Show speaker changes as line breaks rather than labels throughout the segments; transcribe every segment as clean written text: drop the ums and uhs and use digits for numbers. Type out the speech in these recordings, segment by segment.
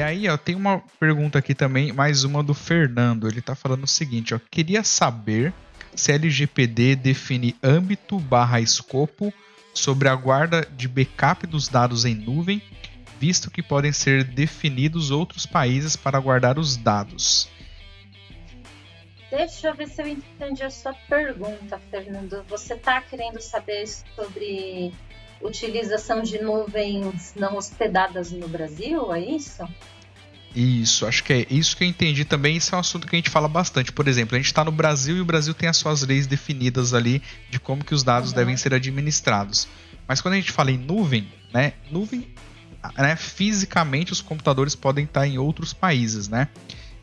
E aí, ó, tem uma pergunta aqui também, mais uma do Fernando. Ele tá falando o seguinte, ó. Queria saber se a LGPD define âmbito/escopo sobre a guarda de backup dos dados em nuvem, visto que podem ser definidos outros países para guardar os dados.
Deixa eu ver se eu entendi a sua pergunta, Fernando. Você está querendo saber sobre utilização de nuvens não hospedadas no Brasil, é isso?
Isso, acho que é isso que eu entendi também. Isso é um assunto que a gente fala bastante. Por exemplo, a gente está no Brasil e o Brasil tem as suas leis definidas ali de como que os dados devem ser administrados. Mas quando a gente fala em nuvem, né, fisicamente os computadores podem estar em outros países, né?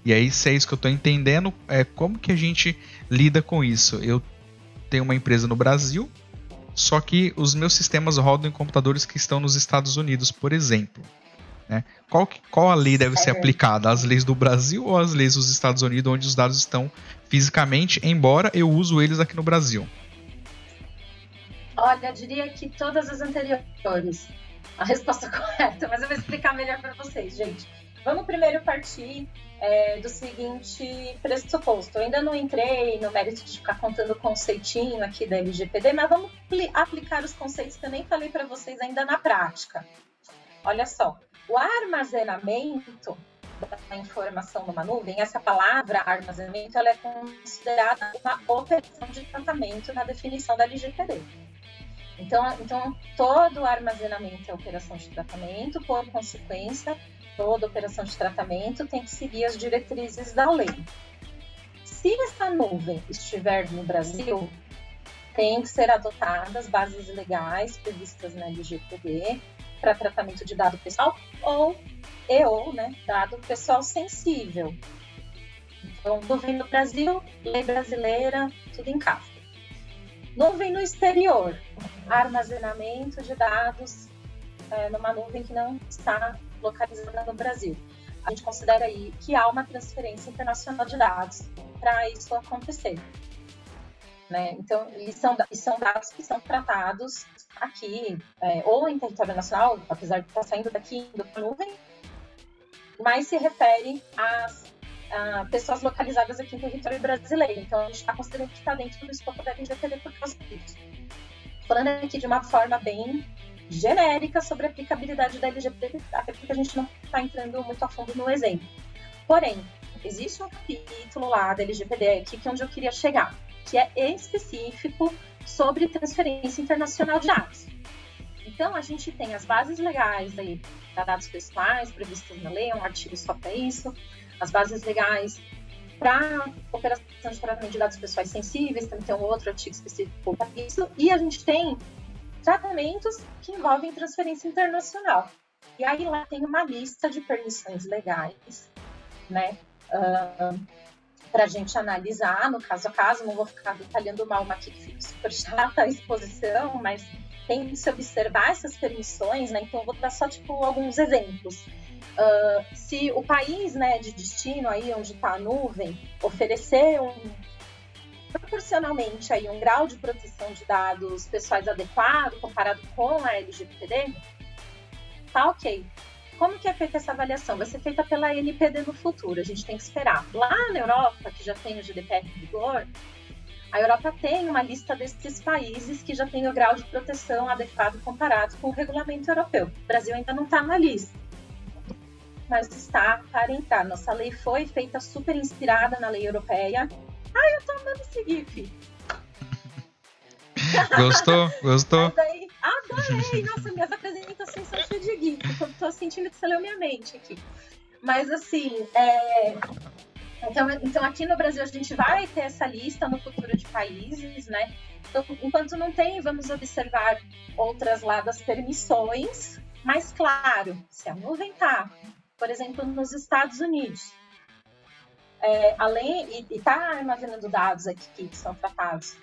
E aí, se é isso que eu estou entendendo, como que a gente lida com isso? Eu tenho uma empresa no Brasil, só que os meus sistemas rodam em computadores que estão nos Estados Unidos, por exemplo. Né? Qual a lei deve ser aplicada? As leis do Brasil ou as leis dos Estados Unidos, onde os dados estão fisicamente, embora eu uso eles aqui no Brasil?
Olha, eu diria que todas as anteriores. A resposta correta, mas eu vou explicar melhor para vocês, gente. Vamos primeiro partir do seguinte pressuposto. Eu ainda não entrei no mérito de ficar contando o conceitinho aqui da LGPD, mas vamos aplicar os conceitos que eu nem falei para vocês ainda na prática. Olha só, o armazenamento da informação numa nuvem, essa palavra armazenamento, ela é considerada uma operação de tratamento na definição da LGPD. Então, todo armazenamento é operação de tratamento, por consequência, toda operação de tratamento tem que seguir as diretrizes da lei. Se essa nuvem estiver no Brasil, tem que ser adotadas bases legais previstas na LGPD para tratamento de dado pessoal ou dado pessoal sensível. Então, nuvem no Brasil, lei brasileira, tudo em casa. Nuvem no exterior, armazenamento de dados numa nuvem que não está localizada no Brasil. A gente considera aí que há uma transferência internacional de dados para isso acontecer. Né? Então, são dados que são tratados aqui, ou em território nacional, apesar de estar saindo daqui da nuvem, mas se refere às pessoas localizadas aqui em território brasileiro. Então, a gente está considerando que está dentro do escopo da LGPD por causa disso. Falando aqui de uma forma bem genérica sobre a aplicabilidade da LGPD, até porque a gente não está entrando muito a fundo no exemplo. Porém, existe um capítulo lá da LGPD aqui que é onde eu queria chegar, que é específico sobre transferência internacional de dados. Então, a gente tem as bases legais aí para dados pessoais previstas na lei, um artigo só para isso, as bases legais para operação de tratamento de dados pessoais sensíveis, também tem um outro artigo específico para isso, e a gente tem tratamentos que envolvem transferência internacional. E aí lá tem uma lista de permissões legais, né, para a gente analisar, no caso a caso, não vou ficar detalhando mal uma aqui que fica super chata a exposição, mas tem que se observar essas permissões, né, então eu vou dar só alguns exemplos. Se o país, né, de destino, aí onde está a nuvem, oferecer proporcionalmente aí um grau de proteção de dados pessoais adequado comparado com a LGPD, tá ok. Como que é feita essa avaliação? Vai ser feita pela NPD no futuro, a gente tem que esperar. Lá na Europa, que já tem o GDPR em vigor, a Europa tem uma lista desses países que já tem o grau de proteção adequado comparado com o regulamento europeu. O Brasil ainda não está na lista, mas está para entrar. Nossa lei foi feita super inspirada na lei europeia. Ai, eu tô amando esse GIF.
Gostou?
Adorei! Nossa, minhas apresentações são cheias de GIF. Eu tô sentindo que você leu minha mente aqui. Mas assim, então aqui no Brasil a gente vai ter essa lista no futuro de países, né? Então, enquanto não tem, vamos observar outras lá das permissões. Mas claro, se a nuvem tá, por exemplo, nos Estados Unidos, além e está armazenando dados aqui que são tratados,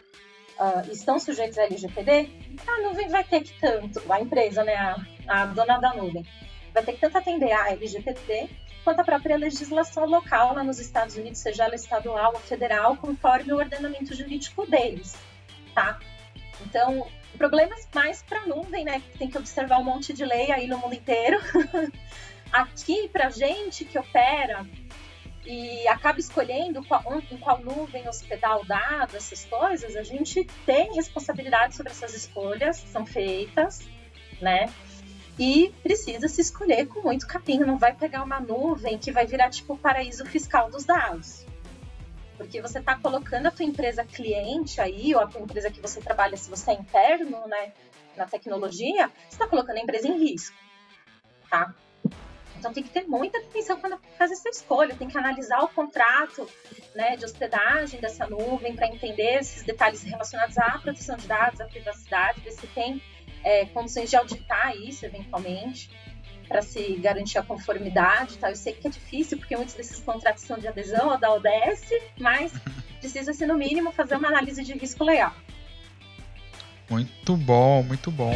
estão sujeitos à LGPD, a nuvem vai ter que tanto, a empresa, né, a dona da nuvem, vai ter que tanto atender à LGPD quanto a própria legislação local lá nos Estados Unidos, seja ela estadual ou federal, conforme o ordenamento jurídico deles, tá? Então, problemas mais para a nuvem, né, que tem que observar um monte de lei aí no mundo inteiro. aqui, para a gente que opera e acaba escolhendo em qual nuvem hospedar o dado, essas coisas, a gente tem responsabilidade sobre essas escolhas, são feitas, né? E precisa se escolher com muito carinho, não vai pegar uma nuvem que vai virar tipo o paraíso fiscal dos dados. Porque você está colocando a tua empresa cliente aí, ou a tua empresa que você trabalha, se você é interno, né, na tecnologia, você está colocando a empresa em risco, tá? Então tem que ter muita atenção quando faz essa escolha, tem que analisar o contrato, né, de hospedagem dessa nuvem para entender esses detalhes relacionados à proteção de dados, à privacidade, ver se tem condições de auditar isso eventualmente, para se garantir a conformidade, tá? Eu sei que é difícil, porque muitos desses contratos são de adesão ou da ODS, mas precisa-se, no mínimo, fazer uma análise de risco legal.
Muito bom, muito bom.